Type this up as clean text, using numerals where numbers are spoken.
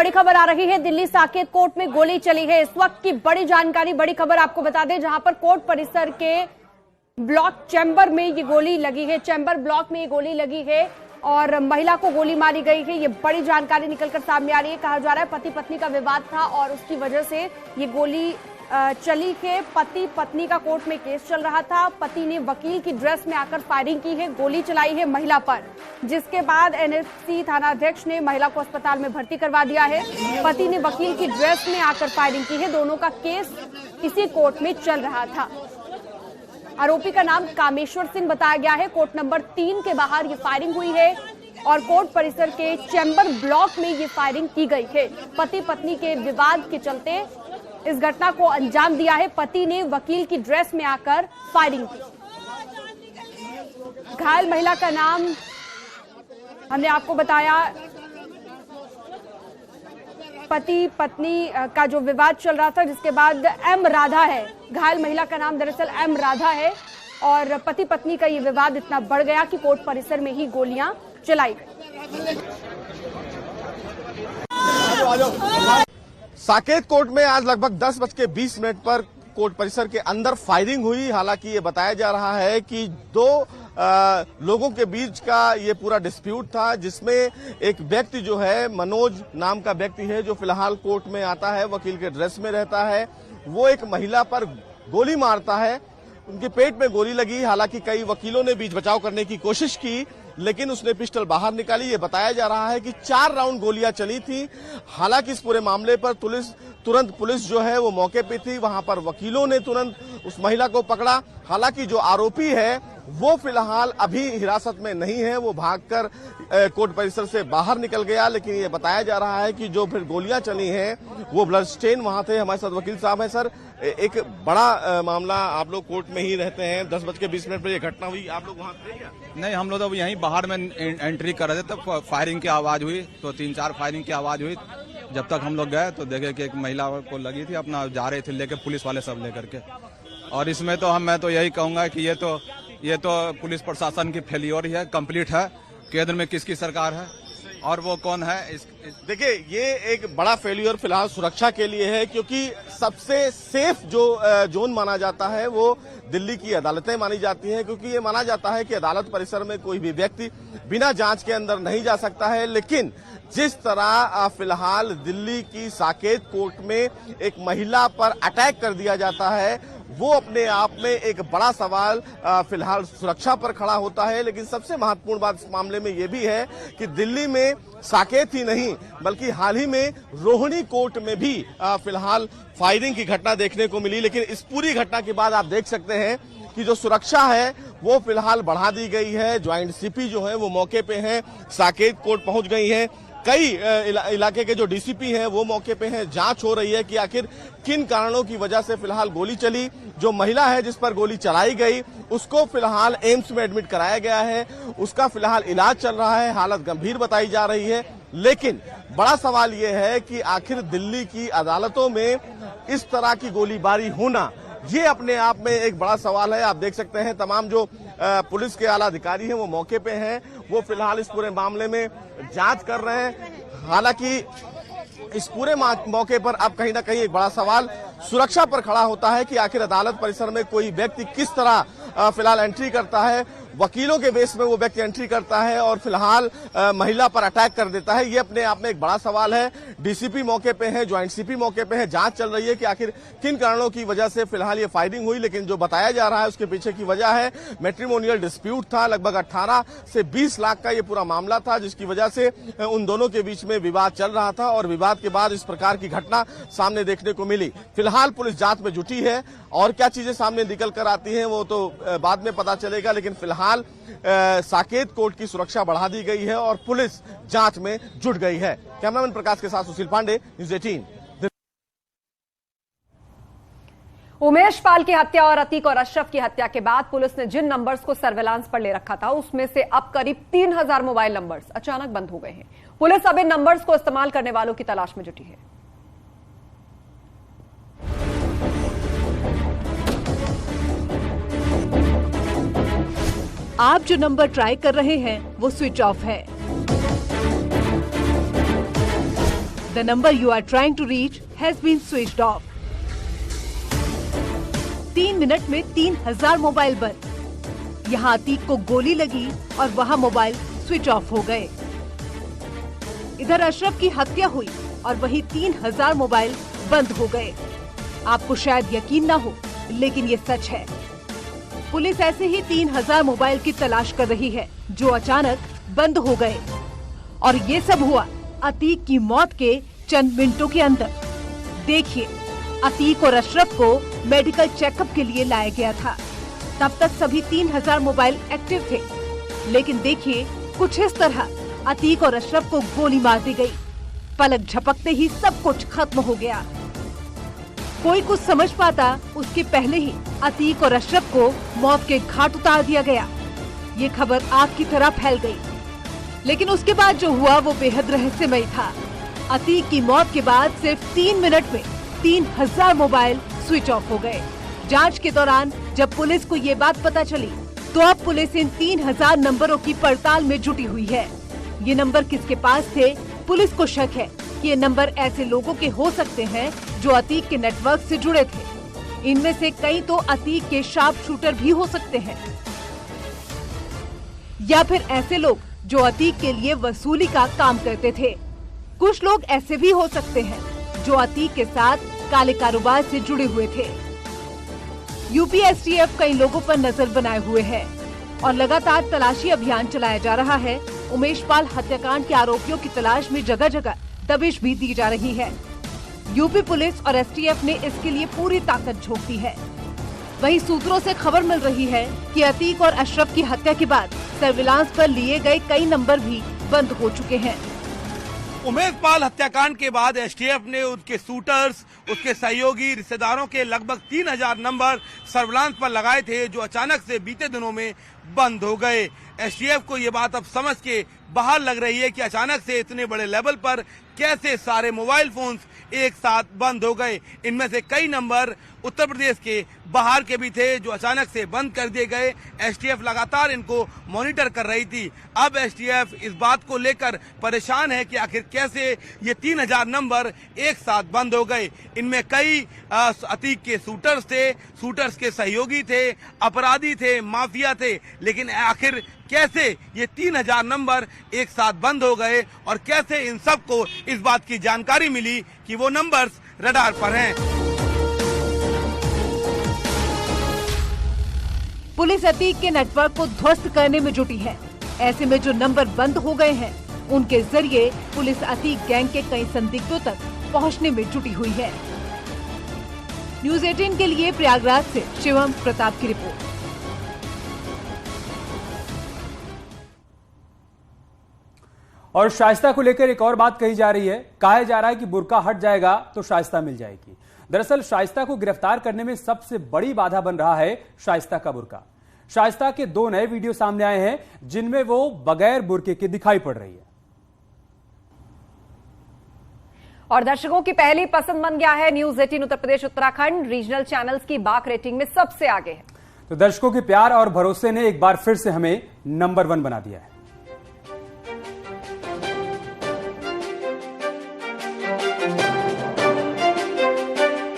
बड़ी खबर आ रही है। दिल्ली साकेत कोर्ट में गोली चली है। इस वक्त की बड़ी जानकारी, बड़ी खबर आपको बता दें, जहां पर कोर्ट परिसर के ब्लॉक चैम्बर में ये गोली लगी है। चैम्बर ब्लॉक में ये गोली लगी है और महिला को गोली मारी गई है। ये बड़ी जानकारी निकलकर सामने आ रही है। कहा जा रहा है पति पत्नी का विवाद था और उसकी वजह से ये गोली चली है। पति पत्नी का कोर्ट में केस चल रहा था। पति ने वकील की ड्रेस में आकर फायरिंग की है, गोली चलाई है महिला पर, जिसके बाद एनएससी थानाध्यक्ष ने महिला को अस्पताल में भर्ती करवा दिया है। पति ने वकील की ड्रेस में आकर फायरिंग की है। दोनों का केस इसी कोर्ट में चल रहा था। आरोपी का नाम कामेश्वर सिंह बताया गया है। कोर्ट नंबर 3 के बाहर ये फायरिंग हुई है और कोर्ट परिसर के चैम्बर ब्लॉक में ये फायरिंग की गई है। पति पत्नी के विवाद के चलते इस घटना को अंजाम दिया है। पति ने वकील की ड्रेस में आकर फायरिंग की। घायल महिला का नाम हमने आपको बताया। पति पत्नी का जो विवाद चल रहा था, जिसके बाद एम राधा है। घायल महिला का नाम दरअसल एम राधा है और पति पत्नी का ये विवाद इतना बढ़ गया कि कोर्ट परिसर में ही गोलियां चलाई गई। साकेत कोर्ट में आज लगभग 10:20 पर कोर्ट परिसर के अंदर फायरिंग हुई। हालांकि ये बताया जा रहा है कि दो लोगों के बीच का ये पूरा डिस्प्यूट था, जिसमें एक व्यक्ति जो है, मनोज नाम का व्यक्ति है, जो फिलहाल कोर्ट में आता है, वकील के ड्रेस में रहता है। वो एक महिला पर गोली मारता है, उनके पेट में गोली लगी। हालांकि कई वकीलों ने बीच बचाव करने की कोशिश की, लेकिन उसने पिस्टल बाहर निकाली। ये बताया जा रहा है कि 4 राउंड गोलियां चली थी। हालांकि इस पूरे मामले पर तुरंत पुलिस जो है वो मौके पे थी। वहां पर वकीलों ने तुरंत उस महिला को पकड़ा। हालांकि जो आरोपी है वो फिलहाल अभी हिरासत में नहीं है, वो भागकर कोर्ट परिसर से बाहर निकल गया। लेकिन ये बताया जा रहा है कि जो फिर गोलियां चली हैं वो ब्लड स्टेन वहां थे। हमारे साथ वकील साहब हैं। सर, एक बड़ा मामला, आप लोग कोर्ट में ही रहते हैं, 10:20 पर यह घटना हुई, आप लोग वहां थे क्या? नहीं, हम लोग तो यहीं बाहर में एंट्री कर रहे थे, तब फायरिंग की आवाज हुई। तो 3-4 फायरिंग की आवाज हुई। जब तक हम लोग गए तो देखे कि एक महिला को लगी थी, अपना जा रहे थे लेके, पुलिस वाले सब लेकर के। और इसमें तो मैं तो यही कहूंगा कि ये तो पुलिस प्रशासन की फेलियर ही है, कंप्लीट है। केंद्र में किसकी सरकार है और वो कौन है? देखिए, ये एक बड़ा फेलियर फिलहाल सुरक्षा के लिए है, क्योंकि सबसे सेफ जो जोन माना जाता है वो दिल्ली की अदालतें मानी जाती हैं, क्योंकि ये माना जाता है कि अदालत परिसर में कोई भी व्यक्ति बिना जांच के अंदर नहीं जा सकता है। लेकिन जिस तरह फिलहाल दिल्ली की साकेत कोर्ट में एक महिला पर अटैक कर दिया जाता है, वो अपने आप में एक बड़ा सवाल फिलहाल सुरक्षा पर खड़ा होता है। लेकिन सबसे महत्वपूर्ण बात इस मामले में ये भी है कि दिल्ली में साकेत ही नहीं, बल्कि हाल ही में रोहिणी कोर्ट में भी फिलहाल फायरिंग की घटना देखने को मिली। लेकिन इस पूरी घटना के बाद आप देख सकते हैं कि जो सुरक्षा है वो फिलहाल बढ़ा दी गई है। ज्वाइंट सीपी जो है वो मौके पे हैं, साकेत कोर्ट पहुंच गई हैं। कई इलाके के जो डीसीपी हैं वो मौके पे हैं। जांच हो रही है कि आखिर किन कारणों की वजह से फिलहाल गोली चली। जो महिला है जिस पर गोली चलाई गई, उसको फिलहाल एम्स में एडमिट कराया गया है। उसका फिलहाल इलाज चल रहा है, हालत गंभीर बताई जा रही है। लेकिन बड़ा सवाल ये है कि आखिर दिल्ली की अदालतों में इस तरह की गोलीबारी होना, ये अपने आप में एक बड़ा सवाल है। आप देख सकते हैं तमाम जो पुलिस के आला अधिकारी हैं वो मौके पे हैं, वो फिलहाल इस पूरे मामले में जांच कर रहे हैं। हालांकि इस पूरे मौके पर अब कहीं ना कहीं एक बड़ा सवाल सुरक्षा पर खड़ा होता है कि आखिर अदालत परिसर में कोई व्यक्ति किस तरह फिलहाल एंट्री करता है, वकीलों के बेस में वो व्यक्ति एंट्री करता है और फिलहाल महिला पर अटैक कर देता है। ये अपने आप में एक बड़ा सवाल है। डीसीपी मौके पे है, ज्वाइंट सीपी मौके पे है, जांच चल रही है कि आखिर किन कारणों की वजह से फिलहाल ये फायरिंग हुई। लेकिन जो बताया जा रहा है उसके पीछे की वजह है मैट्रिमोनियल डिस्प्यूट था। लगभग 18 से 20 लाख का ये पूरा मामला था, जिसकी वजह से उन दोनों के बीच में विवाद चल रहा था और विवाद के बाद इस प्रकार की घटना सामने देखने को मिली। फिलहाल पुलिस जांच में जुटी है और क्या चीजें सामने निकल कर आती हैं वो तो बाद में पता चलेगा। लेकिन फिलहाल साकेत कोर्ट की सुरक्षा बढ़ा दी गई है और पुलिस जांच में जुट गई है। कैमरामैन प्रकाश के साथ सुशील पांडे, न्यूज़ 18। उमेश पाल की हत्या और अतीक और अशरफ की हत्या के बाद पुलिस ने जिन नंबर्स को सर्वेलांस पर ले रखा था, उसमें से अब करीब 3000 मोबाइल नंबर्स अचानक बंद हो गए हैं। पुलिस अब इन नंबर्स को इस्तेमाल करने वालों की तलाश में जुटी है। आप जो नंबर ट्राई कर रहे हैं वो स्विच ऑफ है। The number you are trying to reach has been switched off. 3 minute में 3000 मोबाइल बंद। यहाँ अतीक को गोली लगी और वहाँ मोबाइल स्विच ऑफ हो गए। इधर अशरफ की हत्या हुई और वही 3000 मोबाइल बंद हो गए। आपको शायद यकीन ना हो, लेकिन ये सच है। पुलिस ऐसे ही 3000 मोबाइल की तलाश कर रही है जो अचानक बंद हो गए। और ये सब हुआ अतीक की मौत के चंद मिनटों के अंदर। देखिए, अतीक और अशरफ को मेडिकल चेकअप के लिए लाया गया था। तब तक सभी 3000 मोबाइल एक्टिव थे, लेकिन देखिए कुछ इस तरह अतीक और अशरफ को गोली मार दी गई। पलक झपकते ही सब कुछ खत्म हो गया। कोई कुछ समझ पाता उसके पहले ही अतीक और अशरफ को मौत के घाट उतार दिया गया। ये खबर आग की तरह फैल गई, लेकिन उसके बाद जो हुआ वो बेहद रहस्यमय था। अतीक की मौत के बाद सिर्फ 3 मिनट में 3000 मोबाइल स्विच ऑफ हो गए। जांच के दौरान जब पुलिस को ये बात पता चली, तो अब पुलिस इन 3000 नंबरों की पड़ताल में जुटी हुई है। ये नंबर किसके पास थे? पुलिस को शक है कि ये नंबर ऐसे लोगों के हो सकते हैं जो अतीक के नेटवर्क से जुड़े थे। इनमें से कई तो अतीक के शार्प शूटर भी हो सकते हैं, या फिर ऐसे लोग जो अतीक के लिए वसूली का काम करते थे। कुछ लोग ऐसे भी हो सकते हैं जो अतीक के साथ काले कारोबार से जुड़े हुए थे। यूपी एसटीएफ कई लोगों पर नजर बनाए हुए है और लगातार तलाशी अभियान चलाया जा रहा है। उमेश पाल हत्याकांड के आरोपियों की तलाश में जगह जगह दबिश भी दी जा रही है। यूपी पुलिस और एसटीएफ ने इसके लिए पूरी ताकत झोंक दी है। वहीं सूत्रों से खबर मिल रही है कि अतीक और अशरफ की हत्या के बाद सर्विलांस पर लिए गए कई नंबर भी बंद हो चुके हैं। उमेश पाल हत्याकांड के बाद एसटीएफ ने उसके शूटर्स, उसके सहयोगी, रिश्तेदारों के लगभग 3000 नंबर सर्विलांस पर लगाए थे, जो अचानक से बीते दिनों में बंद हो गए। एसटीएफ को ये बात अब समझ के बाहर लग रही है कि अचानक से इतने बड़े लेवल पर कैसे सारे मोबाइल फोन्स एक साथ बंद हो गए। इनमें से कई नंबर उत्तर प्रदेश के बाहर के भी थे जो अचानक से बंद कर दिए गए। एसटीएफ लगातार इनको मॉनिटर कर रही थी। अब एसटीएफ इस बात को लेकर परेशान है कि आखिर कैसे ये 3000 नंबर एक साथ बंद हो गए। इनमें कई अतीक के शूटर्स थे, शूटर्स के सहयोगी थे, अपराधी थे, माफिया थे, लेकिन आखिर कैसे ये 3000 नंबर एक साथ बंद हो गए और कैसे इन सबको इस बात की जानकारी मिली कि वो नंबर्स रडार पर हैं। पुलिस अतीक के नेटवर्क को ध्वस्त करने में जुटी है। ऐसे में जो नंबर बंद हो गए हैं, उनके जरिए पुलिस अतीक गैंग के कई संदिग्धों तक पहुंचने में जुटी हुई है। न्यूज़ 18 के लिए प्रयागराज से शिवम प्रताप की रिपोर्ट। और शाइस्ता को लेकर एक और बात कही जा रही है। कहा जा रहा है कि बुर्का हट जाएगा तो शाइस्ता मिल जाएगी। दरअसल शाइस्ता को गिरफ्तार करने में सबसे बड़ी बाधा बन रहा है शाइस्ता का बुर्का। शाइस्ता के 2 नए वीडियो सामने आए हैं जिनमें वो बगैर बुर्के के दिखाई पड़ रही है। और दर्शकों की पहली पसंद बन गया है news 18 Uttar Pradesh Uttarakhand. Regional channels की बाक रेटिंग में सबसे आगे है। तो दर्शकों के प्यार और भरोसे ने एक बार फिर से हमें नंबर 1 बना दिया है।